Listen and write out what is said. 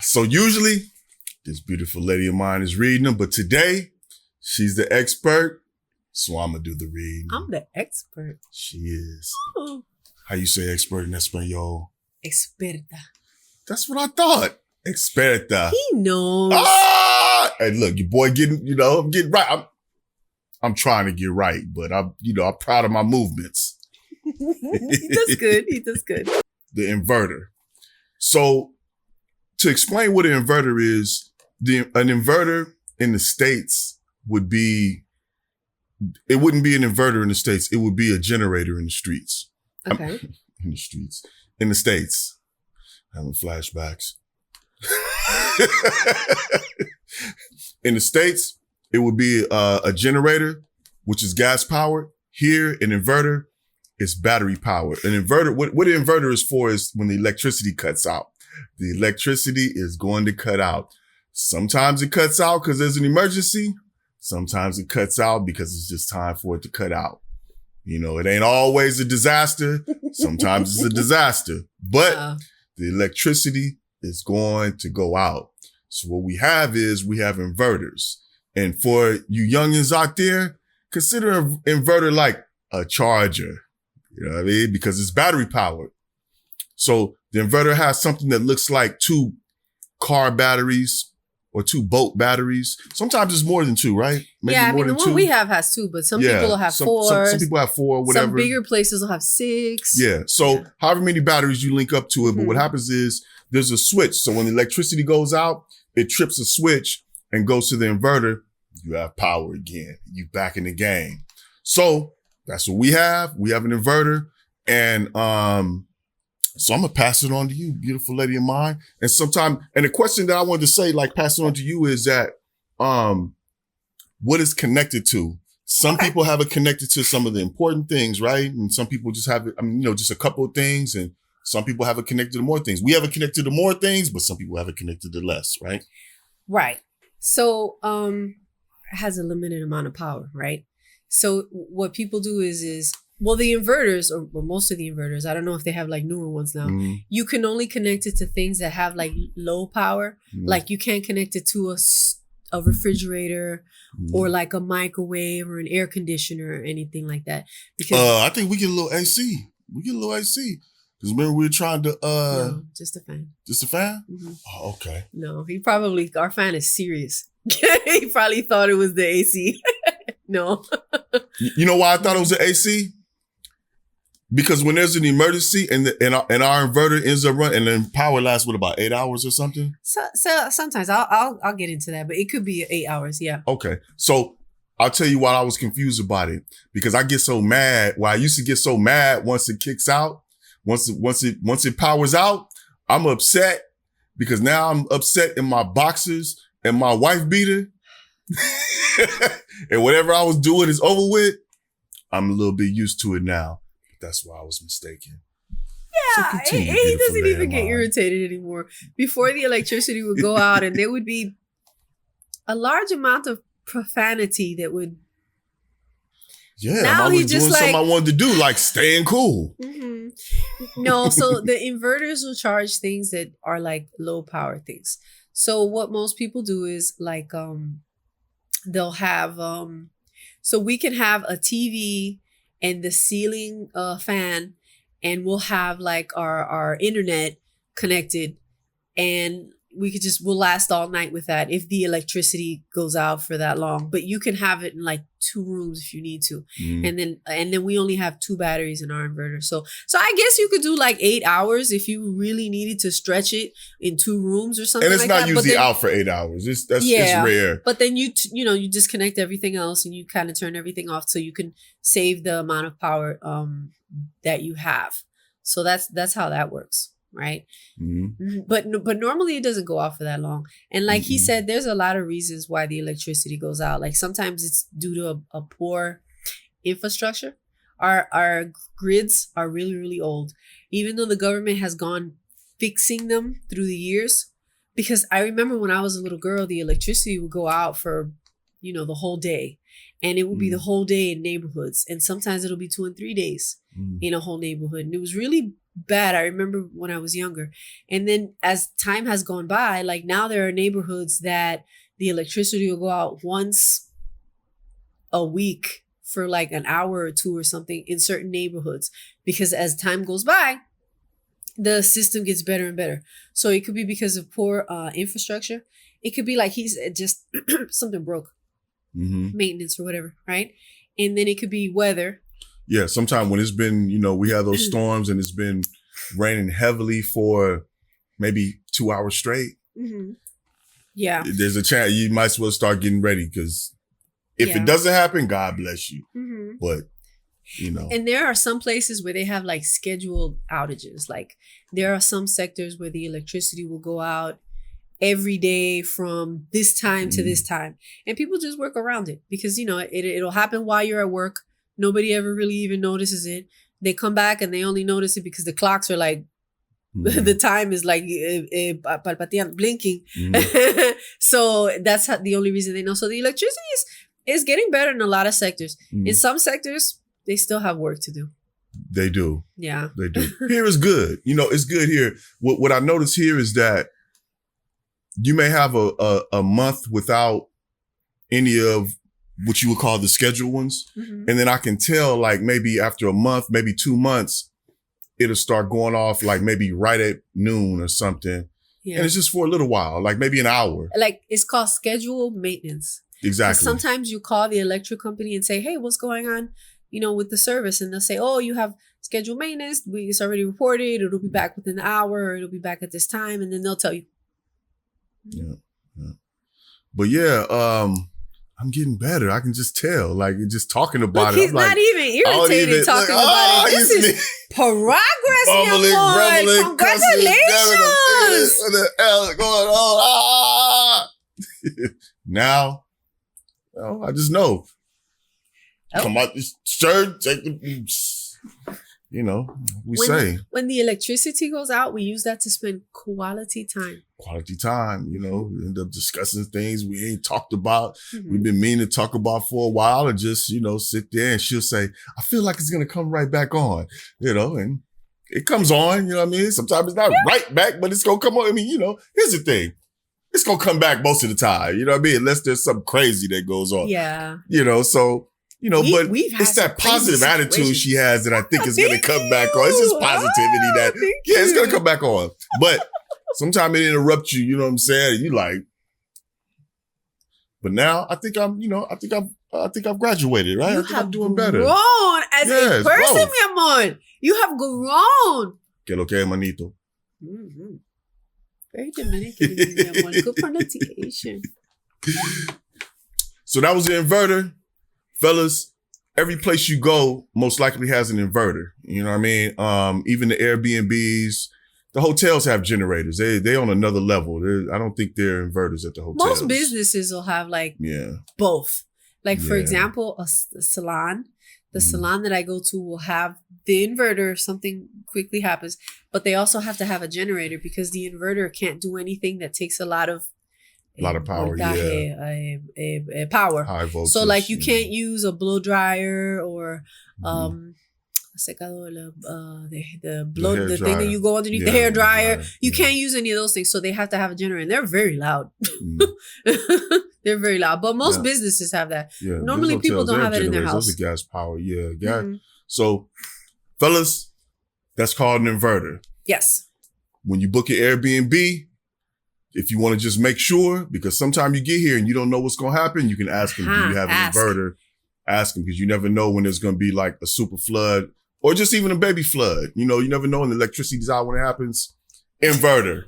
So usually this beautiful lady of mine is reading them, but today she's the expert. So I'm going to do the reading. I'm the expert. She is. Oh. How you say expert in Espanol? Experta. That's what I thought. Experta. He knows. Ah! Hey, look, your boy I'm getting right. I'm trying to get right, but I'm proud of my movements. He does good. He does good. The inverter. So to explain what an inverter is, an inverter in the States wouldn't be an inverter in the States. It would be a generator in the streets. Okay. In the streets. In the States. Having flashbacks. In the States, it would be a generator, which is gas powered. Here, an inverter is battery powered. An inverter, what an inverter is for is when the electricity cuts out. The electricity is going to cut out. Sometimes it cuts out because there's an emergency. Sometimes it cuts out because it's just time for it to cut out. It ain't always a disaster. Sometimes it's a disaster, but the electricity is going to go out. So what we have inverters. And for you youngins out there, consider an inverter like a charger. You know what I mean? Because it's battery powered. So the inverter has something that looks like 2 car batteries or 2 boat batteries. Sometimes it's more than 2, right? Maybe more than the one we have has 2, but some people will have 4. Some people have 4, whatever. Some bigger places will have 6. Yeah. So however many batteries you link up to it, but what happens is there's a switch. So when the electricity goes out, it trips a switch and goes to the inverter. You have power again. You back in the game. So that's what we have. We have an inverter. And so I'm going to pass it on to you, beautiful lady of mine. And the question that I wanted to say, pass it on to you is that, what is connected to? Some people have it connected to some of the important things, right? And some people just have it, just a couple of things. And some people have it connected to more things. We have it connected to more things, but some people have it connected to less, right? Right. So, it has a limited amount of power, right? So what people do is the inverters, or most of the inverters, I don't know if they have newer ones now. You can only connect it to things that have low power. Like you can't connect it to a refrigerator or a microwave or an air conditioner or anything like that. Because I think we get a little AC. Because remember we were trying to no, just a fan. Just a fan? Mm-hmm. Oh, okay. No, our fan is serious. He probably thought it was the AC. No. You know why I thought it was the AC? Because when there's an emergency and our inverter ends up running, and then power lasts about 8 hours or something. So sometimes I'll get into that, but it could be 8 hours. Yeah. Okay. So I'll tell you why I was confused about it, because I get so mad. Well, I used to get so mad once it kicks out, once it powers out, I'm upset because now I'm upset in my boxers and my wife beater. And whatever I was doing is over with. I'm a little bit used to it now. That's why I was mistaken. Yeah, so he doesn't even get irritated anymore. Before, the electricity would go out and there would be a large amount of profanity that would... Yeah, now I was doing something I wanted to do, like staying cool. Mm-hmm. No, so the inverters will charge things that are low power things. So what most people do is they'll have... so we can have a TV and the ceiling fan, and we'll have our internet connected, and we'll last all night with that if the electricity goes out for that long. But you can have it in 2 rooms if you need to. And then we only have 2 batteries in our inverter. So I guess you could do 8 hours if you really needed to stretch it in 2 rooms or something. And it's not usually out for 8 hours. It's rare. But then you disconnect everything else and you kind of turn everything off so you can save the amount of power that you have. So that's how that works. Right. Mm-hmm. But normally it doesn't go out for that long. And he said, there's a lot of reasons why the electricity goes out. Sometimes it's due to a poor infrastructure. Our grids are really, really old, even though the government has gone fixing them through the years. Because I remember when I was a little girl, the electricity would go out for, the whole day. And it would be the whole day in neighborhoods. And sometimes it'll be 2 and 3 days in a whole neighborhood. And it was really bad. I remember when I was younger. And then as time has gone by, like now there are neighborhoods that the electricity will go out once a week for like an hour or two or something in certain neighborhoods, because as time goes by, the system gets better and better. So it could be because of poor infrastructure. It could be like he's just something broke, maintenance or whatever, right? And then it could be weather. Yeah, sometimes when it's been, we have those storms and it's been raining heavily for maybe 2 hours straight. Mm-hmm. Yeah. There's a chance you might as well start getting ready, because if it doesn't happen, God bless you. Mm-hmm. But, And there are some places where they have like scheduled outages. Like there are some sectors where the electricity will go out every day from this time to this time. And people just work around it because, it'll happen while you're at work. Nobody ever really even notices it. They come back and they only notice it because the clocks are like, the time is like blinking. So that's the only reason they know. So the electricity is getting better in a lot of sectors. In some sectors, they still have work to do. They do. Yeah. They do. Here is good. It's good here. What I notice here is that you may have a month without any of what you would call the scheduled ones. Mm-hmm. And then I can tell like maybe after a month, maybe 2 months, it'll start going off like maybe right at noon or something. Yeah. And it's just for a little while, like maybe an hour. Like it's called scheduled maintenance. Exactly. Sometimes you call the electric company and say, hey, what's going on, with the service? And they'll say, oh, you have scheduled maintenance. It's already reported. It'll be back within an hour. Or it'll be back at this time. And then they'll tell you. Yeah. But yeah, I'm getting better. I can just tell, like just talking about it. He's not even irritated talking about it. This is progress, bubbling. Congratulations. What the hell is going on? Now, I just know. Come out this shirt, take the, when the electricity goes out, we use that to spend quality time. Quality time, we end up discussing things we ain't talked about. Mm-hmm. We've been meaning to talk about for a while, and just, sit there and she'll say, I feel like it's going to come right back on, and it comes on, you know what I mean? Sometimes it's not right back, but it's going to come on. I mean, here's the thing. It's going to come back most of the time, you know what I mean? Unless there's something crazy that goes on. Yeah. So, but it's that positive attitude she has that I think is going to come back on. It's just positivity that, it's going to come back on. But sometimes it interrupts you, you know what I'm saying? And you like, but now I think I've graduated, right? I think I'm doing better. Grown as a person, mi amor. You have grown. Que lo que, manito? Mm-hmm. Very Dominican, mi amor. Good pronunciation. So that was the inverter. Fellas, every place you go most likely has an inverter. You know what I mean? Even the Airbnbs, the hotels have generators. They on another level. I don't think they're inverters at the hotels. Most businesses will have both. Like for example, a salon. The salon that I go to will have the inverter if something quickly happens, but they also have to have a generator because the inverter can't do anything that takes a lot of power, power. High voltage. So like you can't use a blow dryer or the thing that you go underneath the hair dryer. You can't use any of those things. So they have to have a generator, and they're very loud. They're very loud, but most businesses have that. Yeah, normally people don't have it in their house. Those are gas power. Yeah, gas. Mm-hmm. So, fellas, that's called an inverter. Yes. When you book your Airbnb, if you want to just make sure, because sometimes you get here and you don't know what's going to happen, you can ask them, do you have an inverter? Ask them, because you never know when there's going to be like a super flood or just even a baby flood. You never know when the electricity's out when it happens. Inverter.